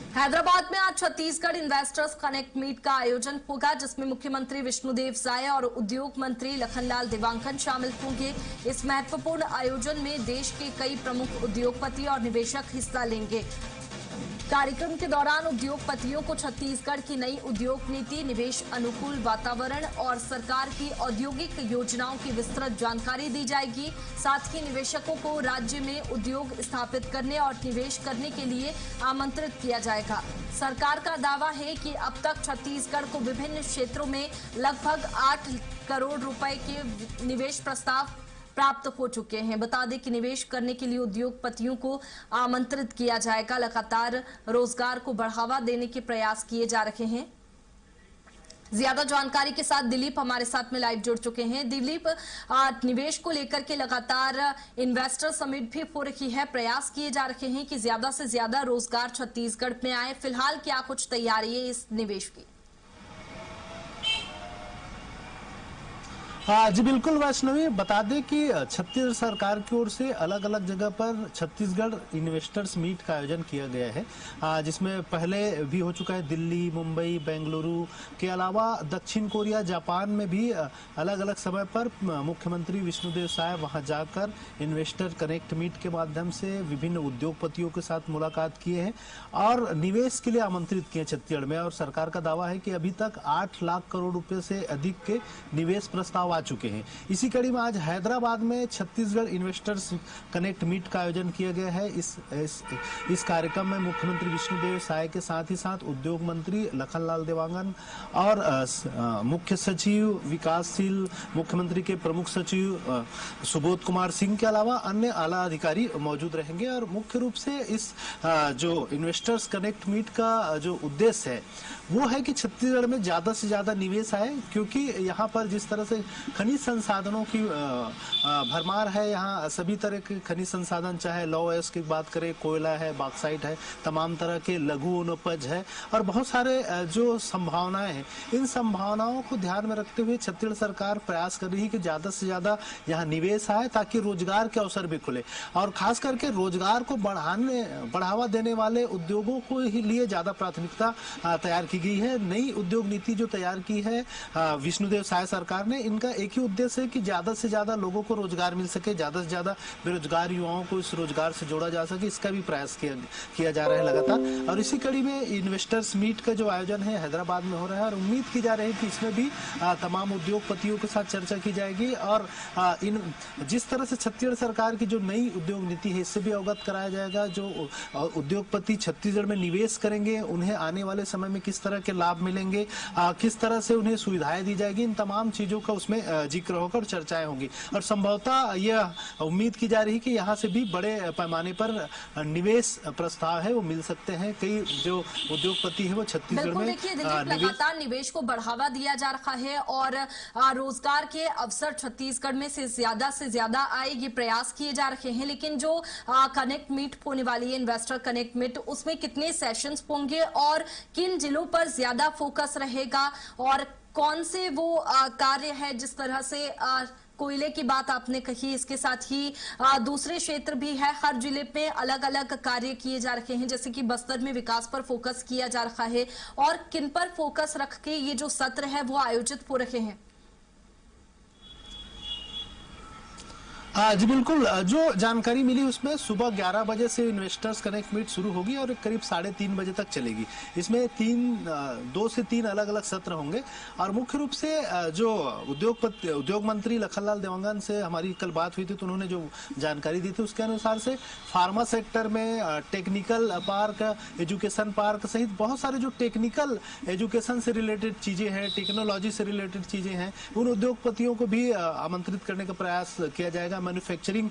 हैदराबाद में आज Chhattisgarh investors connect meet का आयोजन होगा, जिसमें मुख्यमंत्री विष्णुदेव साय और उद्योग मंत्री लखनलाल देवांगन शामिल होंगे। इस महत्वपूर्ण आयोजन में देश के कई प्रमुख उद्योगपति और निवेशक हिस्सा लेंगे। कार्यक्रम के दौरान उद्योगपतियों को छत्तीसगढ़ की नई उद्योग नीति, निवेश अनुकूल वातावरण और सरकार की औद्योगिक योजनाओं की विस्तृत जानकारी दी जाएगी। साथ ही निवेशकों को राज्य में उद्योग स्थापित करने और निवेश करने के लिए आमंत्रित किया जाएगा। सरकार का दावा है कि अब तक छत्तीसगढ़ को विभिन्न क्षेत्रों में लगभग 8 करोड़ रुपए के निवेश प्रस्ताव प्राप्त हो चुके हैं। बता दें कि निवेश करने के लिए उद्योगपतियों को आमंत्रित किया जाएगा। लगातार रोजगार को बढ़ावा देने के प्रयास किए जा रहे हैं। ज्यादा जानकारी के साथ दिलीप हमारे साथ में लाइव जुड़ चुके हैं। दिलीप, निवेश को लेकर के लगातार इन्वेस्टर समिट भी हो रही है, प्रयास किए जा रहे हैं कि ज्यादा से ज्यादा रोजगार छत्तीसगढ़ में आए। फिलहाल क्या कुछ तैयारी है इस निवेश की? हाँ जी बिल्कुल वैष्णवी, बता दें कि छत्तीसगढ़ सरकार की ओर से अलग अलग जगह पर छत्तीसगढ़ इन्वेस्टर्स मीट का आयोजन किया गया है, जिसमें पहले भी हो चुका है। दिल्ली, मुंबई, बेंगलुरु के अलावा दक्षिण कोरिया, जापान में भी अलग अलग समय पर मुख्यमंत्री विष्णुदेव साय वहां जाकर इन्वेस्टर कनेक्ट मीट के माध्यम से विभिन्न उद्योगपतियों के साथ मुलाकात किए हैं और निवेश के लिए आमंत्रित किए छत्तीसगढ़ में। और सरकार का दावा है कि अभी तक 8 लाख करोड़ रुपए से अधिक के निवेश प्रस्ताव आ चुके हैं। इसी कड़ी में आज हैदराबाद में छत्तीसगढ़ इन्वेस्टर्स कनेक्ट मीट का आयोजन किया गया है। इस कार्यक्रम में मुख्यमंत्री विष्णुदेव साय के साथ ही साथ उद्योग मंत्री लखनलाल देवांगन और मुख्य सचिव विकासशील, मुख्यमंत्री के प्रमुख सचिव सुबोध कुमार सिंह के अलावा अन्य आला अधिकारी मौजूद रहेंगे। और मुख्य रूप से इस जो इन्वेस्टर्स कनेक्ट मीट का जो उद्देश्य है वो है कि छत्तीसगढ़ में ज्यादा से ज्यादा निवेश आए, क्योंकि यहाँ पर जिस तरह से खनिज संसाधनों की भरमार है, यहाँ सभी तरह के खनिज संसाधन, चाहे लौ एस की बात करें, कोयला है, बॉक्साइट है, तमाम तरह के लघु वनोपज है और बहुत सारे जो संभावनाएं हैं, इन संभावनाओं को ध्यान में रखते हुए छत्तीसगढ़ सरकार प्रयास कर रही है कि ज्यादा से ज्यादा यहाँ निवेश आए ताकि रोजगार के अवसर भी खुले। और खास करके रोजगार को बढ़ावा देने वाले उद्योगों को ही लिए ज्यादा प्राथमिकता तैयार की गई है। नई उद्योग नीति जो तैयार की है विष्णुदेव साय सरकार ने, इनका एक ही उद्देश्य है कि ज्यादा से ज्यादा लोगों को रोजगार मिल सके, ज्यादा से ज्यादा बेरोजगार युवाओं को इस रोजगार से जोड़ा जा सके। इसका भी प्रयास किया जा रहा है लगातार। और इसी कड़ी में इन्वेस्टर्स मीट का जो आयोजन है हैदराबाद में हो रहा है और उम्मीद की जा रही है कि इसमें भी तमाम उद्योगपतियों के साथ चर्चा की जाएगी और जिस तरह से छत्तीसगढ़ सरकार की जो नई उद्योग नीति है इससे भी अवगत कराया जाएगा। जो उद्योगपति छत्तीसगढ़ में निवेश करेंगे उन्हें आने वाले समय में किस तरह के लाभ मिलेंगे, किस तरह से उन्हें सुविधाएं दी जाएगी, इन तमाम चीजों का उसमें जिक्र होकर चर्चाएं होंगी। और संभवतः यह उम्मीद की जा रही है कि यहाँ से भी बड़े पैमाने पर निवेश प्रस्ताव है वो मिल सकते हैं। कई जो उद्योगपति है वो छत्तीसगढ़ में लगातार निवेश को बढ़ावा दिया जा रहा है और रोजगार के अवसर छत्तीसगढ़ में से ज्यादा आए, ये प्रयास किए जा रहे हैं। लेकिन जो कनेक्ट मीट होने वाली है, इन्वेस्टर कनेक्ट मीट, उसमें कितने सेशंस होंगे और किन जिलों पर ज्यादा फोकस रहेगा और कौन से वो कार्य है, जिस तरह से कोयले की बात आपने कही, इसके साथ ही दूसरे क्षेत्र भी है, हर जिले पे अलग अलग कार्य किए जा रहे हैं, जैसे कि बस्तर में विकास पर फोकस किया जा रहा है और किन पर फोकस रख के ये जो सत्र है वो आयोजित हो रहे हैं? जी बिल्कुल, जो जानकारी मिली उसमें सुबह 11 बजे से इन्वेस्टर्स कनेक्ट मीट शुरू होगी और करीब 3:30 बजे तक चलेगी। इसमें 2 से 3 अलग अलग सत्र होंगे और मुख्य रूप से जो उद्योग मंत्री लखनलाल देवांगन से हमारी कल बात हुई थी तो उन्होंने जो जानकारी दी थी उसके अनुसार से फार्मा सेक्टर में टेक्निकल पार्क, एजुकेशन पार्क सहित बहुत सारे जो टेक्निकल एजुकेशन से रिलेटेड चीजें हैं, टेक्नोलॉजी से रिलेटेड चीजें हैं, उन उद्योगपतियों को भी आमंत्रित करने का प्रयास किया जाएगा। मैन्युफैक्चरिंग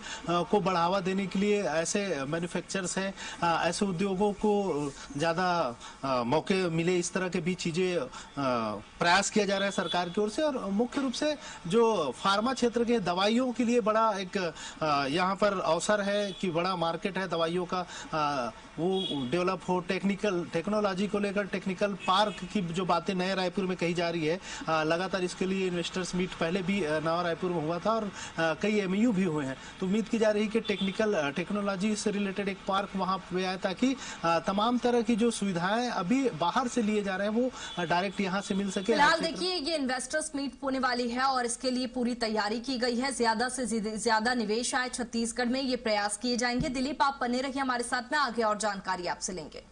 को बढ़ावा देने के लिए ऐसे मैन्युफैक्चरर्स हैं, ऐसे उद्योगों को ज्यादा मौके मिले, इस तरह के भी चीजें प्रयास किया जा रहा है सरकार की ओर से। और मुख्य रूप से जो फार्मा क्षेत्र के दवाइयों के लिए बड़ा एक यहाँ पर अवसर है कि बड़ा मार्केट है दवाइयों का, वो डेवलप हो, टेक्नोलॉजी को लेकर टेक्निकल पार्क की जो बातें नए रायपुर में कही जा रही है, लगातार इसके लिए इन्वेस्टर्स मीट पहले भी नवा रायपुर में हुआ था और कई एमयू भी हुए हैं। तो उम्मीद की जा रही है कि टेक्नोलॉजी से रिलेटेड एक पार्क वहां पे आए, ताकि तमाम तरह की जो सुविधाएं अभी बाहर से लिए जा रहे हैं वो डायरेक्ट यहां से मिल सके। फिलहाल देखिए, ये इन्वेस्टर्स मीट होने वाली है और इसके लिए पूरी तैयारी की गई है। ज्यादा से ज्यादा निवेश आए छत्तीसगढ़ में, ये प्रयास किए जाएंगे। दिलीप, आप बने रहिए हमारे साथ में, आगे और जानकारी आपसे लेंगे।